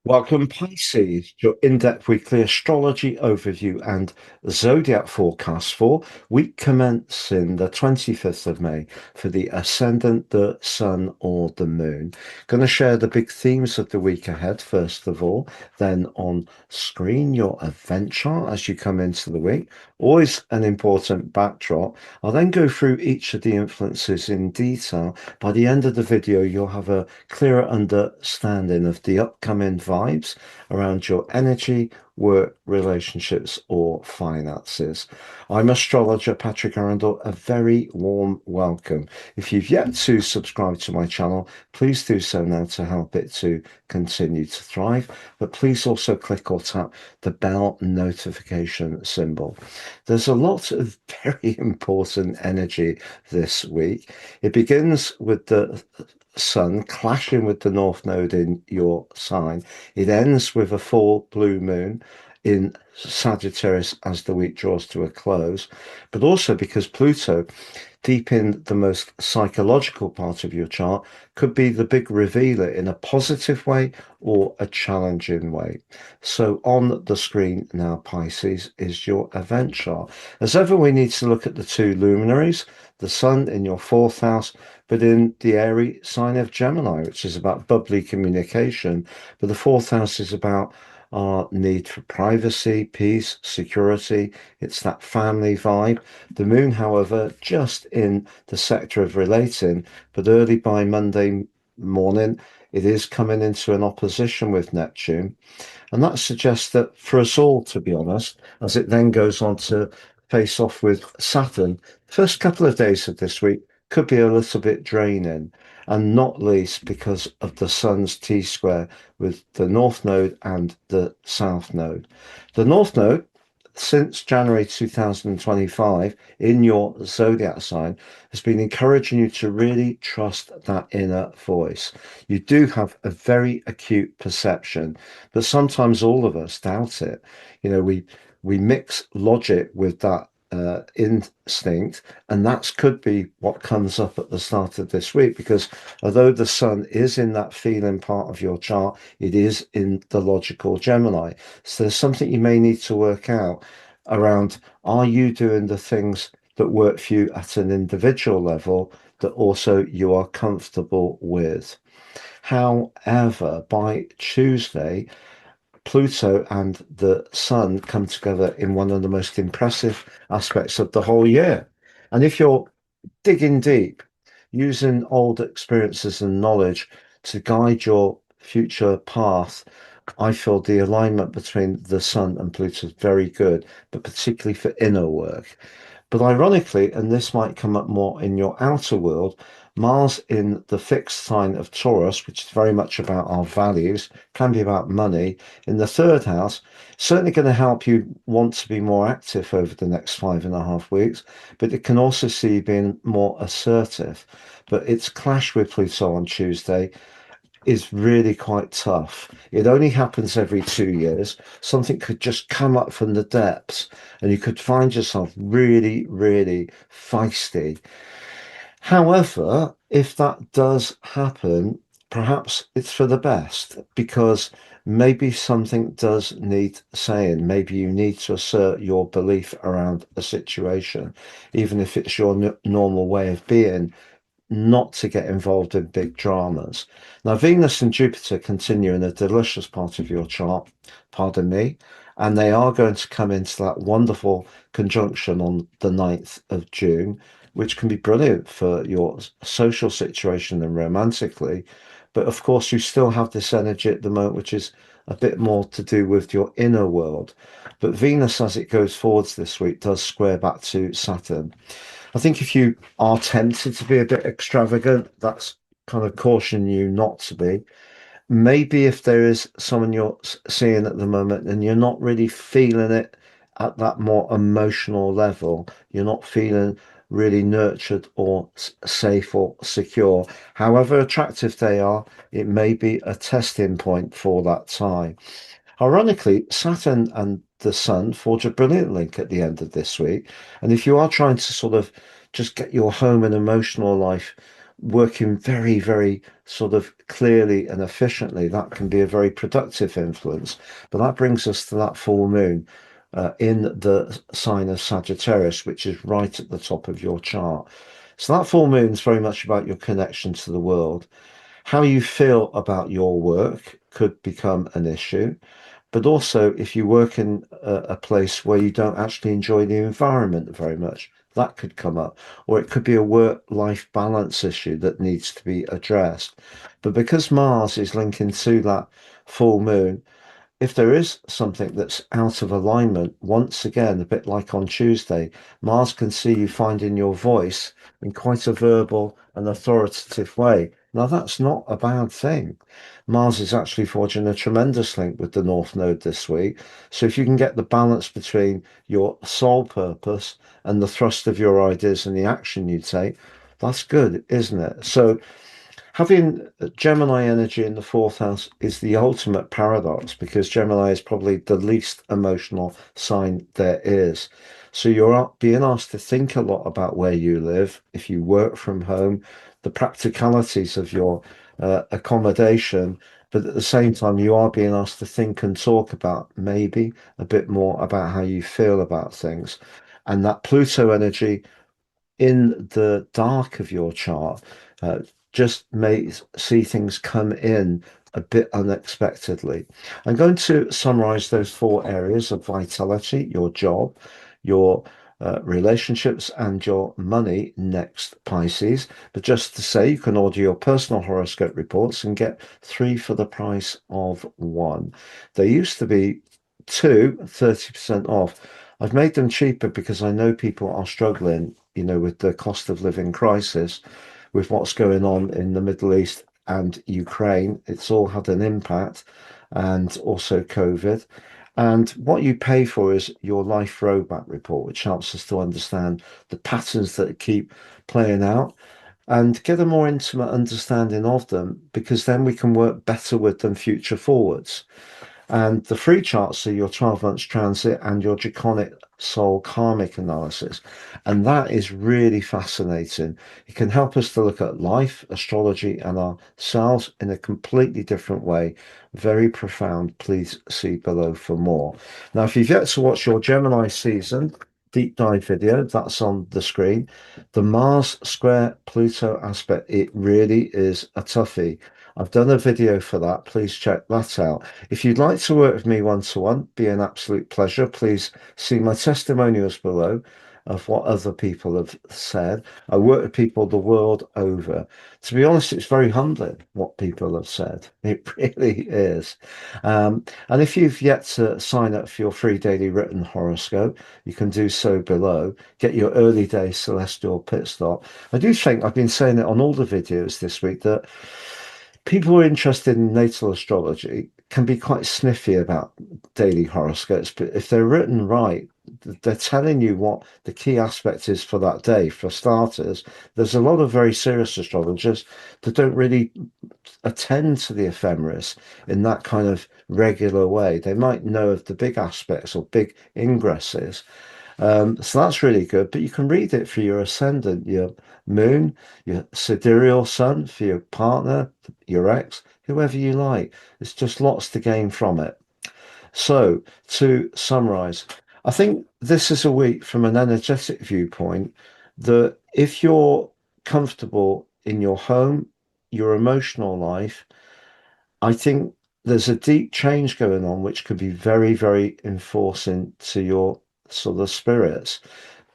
Welcome, Pisces, your in-depth weekly astrology overview and zodiac forecast for week commencing the 25th of May for the ascendant, the sun, or the moon. Going to share the big themes of the week ahead, first of all, then on screen, your event chart as you come into the week. Always an important backdrop. I'll then go through each of the influences in detail. By the end of the video, you'll have a clearer understanding of the upcoming vibes around your energy, work, relationships, or finances. I'm astrologer Patrick Arundel. A very warm welcome. If you've yet to subscribe to my channel, please do so now to help it to continue to thrive. But please also click or tap the bell notification symbol. There's a lot of very important energy this week. It begins with the sun clashing with the north node in your sign. It ends with a full blue moon in Sagittarius as the week draws to a close, but also because Pluto, deep in the most psychological part of your chart, could be the big revealer in a positive way or a challenging way. So on the screen now, Pisces, is your event chart. As ever, we need to look at the two luminaries, the sun in your fourth house, but in the airy sign of Gemini, which is about bubbly communication. But the fourth house is about our need for privacy, peace, security. It's that family vibe. The moon, however, just in the sector of relating, but early by Monday morning, it is coming into an opposition with Neptune. And that suggests that for us all, to be honest, as it then goes on to face off with Saturn, first couple of days of this week could be a little bit draining, and not least because of the sun's T-square with the north node and the south node. The north node, since January 2025 in your zodiac sign, has been encouraging you to really trust that inner voice. You do have a very acute perception, but sometimes all of us doubt it. We mix logic with that instinct, and that could be what comes up at the start of this week, because although the sun is in that feeling part of your chart, it is in the logical Gemini. So there's something you may need to work out around, are you doing the things that work for you at an individual level that also you are comfortable with? However, by Tuesday, Pluto and the Sun come together in one of the most impressive aspects of the whole year. And if you're digging deep, using old experiences and knowledge to guide your future path, I feel the alignment between the Sun and Pluto is very good, but particularly for inner work. But ironically, and this might come up more in your outer world, Mars in the fixed sign of Taurus, which is very much about our values, can be about money, in the third house, certainly going to help you want to be more active over the next 5.5 weeks, but it can also see you being more assertive. But its clash with Pluto on Tuesday is really quite tough. It only happens every 2 years. Something could just come up from the depths and you could find yourself really, really feisty. However, if that does happen, perhaps it's for the best, because maybe something does need saying. Maybe you need to assert your belief around a situation, even if it's your normal way of being, not to get involved in big dramas. Now, Venus and Jupiter continue in a delicious part of your chart, pardon me, and they are going to come into that wonderful conjunction on the 9th of June, which can be brilliant for your social situation and romantically. But of course, you still have this energy at the moment, which is a bit more to do with your inner world. But Venus, as it goes forwards this week, does square back to Saturn. I think if you are tempted to be a bit extravagant, that's kind of caution you not to be. Maybe if there is someone you're seeing at the moment and you're not really feeling it at that more emotional level, you're not feeling really nurtured or safe or secure, however attractive they are, it may be a testing point for that time. Ironically, Saturn and the Sun forge a brilliant link at the end of this week. And if you are trying to sort of just get your home and emotional life working very, very sort of clearly and efficiently, that can be a very productive influence. But that brings us to that full moon in the sign of Sagittarius, which is right at the top of your chart. So that full moon is very much about your connection to the world. How you feel about your work could become an issue, but also if you work in a place where you don't actually enjoy the environment very much, that could come up. Or it could be a work-life balance issue that needs to be addressed. But because Mars is linking to that full moon, if there is something that's out of alignment, once again, a bit like on Tuesday, Mars can see you finding your voice in quite a verbal and authoritative way. Now, that's not a bad thing. Mars is actually forging a tremendous link with the North Node this week. So if you can get the balance between your sole purpose and the thrust of your ideas and the action you take, that's good, isn't it? So having Gemini energy in the fourth house is the ultimate paradox because Gemini is probably the least emotional sign there is. So you're being asked to think a lot about where you live, if you work from home, the practicalities of your accommodation, but at the same time, you are being asked to think and talk about maybe a bit more about how you feel about things. And that Pluto energy in the dark of your chart uh, just may see things come in a bit unexpectedly. I'm going to summarize those four areas of vitality: your job, your relationships, and your money next, Pisces. But just to say, you can order your personal horoscope reports and get three for the price of one. They used to be two, 30% off. I've made them cheaper because I know people are struggling, with the cost of living crisis, with what's going on in the Middle East and Ukraine. It's all had an impact, and also COVID. And what you pay for is your life roadmap report, which helps us to understand the patterns that keep playing out and get a more intimate understanding of them, because then we can work better with them future forwards. And the free charts are your 12 months transit and your draconic soul karmic analysis. And that is really fascinating. It can help us to look at life, astrology, and ourselves in a completely different way. Very profound. Please see below for more. Now, if you've yet to watch your Gemini season deep dive video, that's on the screen. The Mars square Pluto aspect, it really is a toughie. I've done a video for that. Please check that out. If you'd like to work with me one-to-one, be an absolute pleasure. Please see my testimonials below of what other people have said. I work with people the world over. To be honest, it's very humbling what people have said. It really is. And if you've yet to sign up for your free daily written horoscope, you can do so below. Get your early day celestial pit stop. I do think I've been saying it on all the videos this week that people who are interested in natal astrology can be quite sniffy about daily horoscopes, but if they're written right, they're telling you what the key aspect is for that day. For starters, there's a lot of very serious astrologers that don't really attend to the ephemeris in that kind of regular way. They might know of the big aspects or big ingresses, so that's really good. But you can read it for your ascendant, your moon, your sidereal sun, for your partner, your ex, whoever you like. It's just lots to gain from it. So, to summarize, I think this is a week from an energetic viewpoint that if you're comfortable in your home, your emotional life, I think there's a deep change going on, which could be very, very enforcing to your sort of spirits,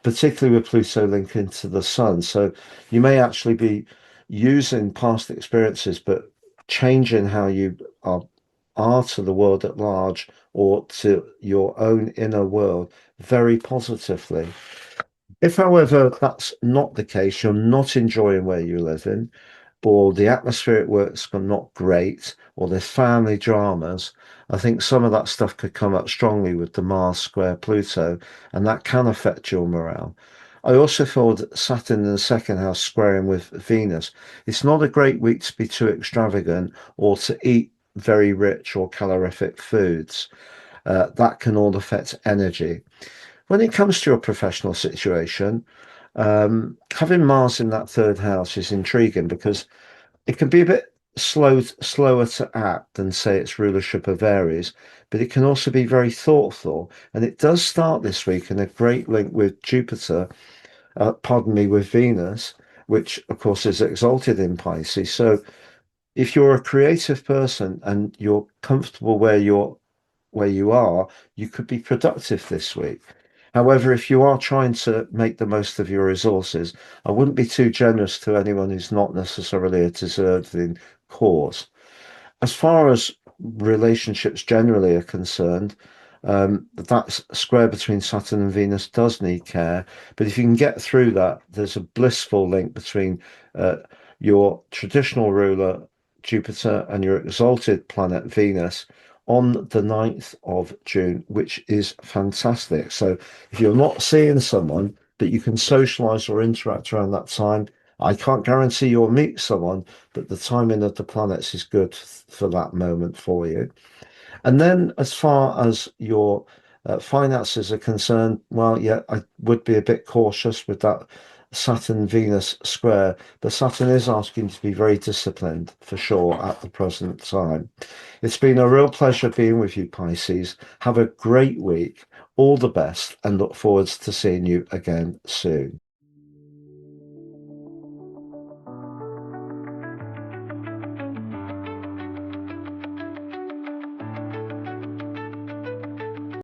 particularly with Pluto linking to the sun. So you may actually be using past experiences, but changing how you are to the world at large or to your own inner world very positively. If, however, that's not the case, you're not enjoying where you live in, or the atmosphere at work's not great, or there's family dramas, I think some of that stuff could come up strongly with the Mars square Pluto, and that can affect your morale. I also feel that Saturn in the second house squaring with Venus. It's not a great week to be too extravagant or to eat very rich or calorific foods. That can all affect energy. When it comes to your professional situation, Having Mars in that third house is intriguing because it can be a bit slower to act than, say, its rulership of Aries, but it can also be very thoughtful. And it does start this week in a great link with Jupiter, pardon me, with Venus, which of course is exalted in Pisces. So if you're a creative person and you're comfortable where you are, you could be productive this week. However, if you are trying to make the most of your resources, I wouldn't be too generous to anyone who's not necessarily a deserving cause. As far as relationships generally are concerned, that square between Saturn and Venus does need care. But if you can get through that, there's a blissful link between uh, your traditional ruler, Jupiter, and your exalted planet, Venus, on the 9th of June, which is fantastic. So if you're not seeing someone, but you can socialize or interact around that time, I can't guarantee you'll meet someone, but the timing of the planets is good for that moment for you. And then, as far as your finances are concerned, well, yeah, I would be a bit cautious with that Saturn Venus square, but Saturn is asking to be very disciplined for sure at the present time. It's been a real pleasure being with you, Pisces. Have a great week, all the best, and look forward to seeing you again soon.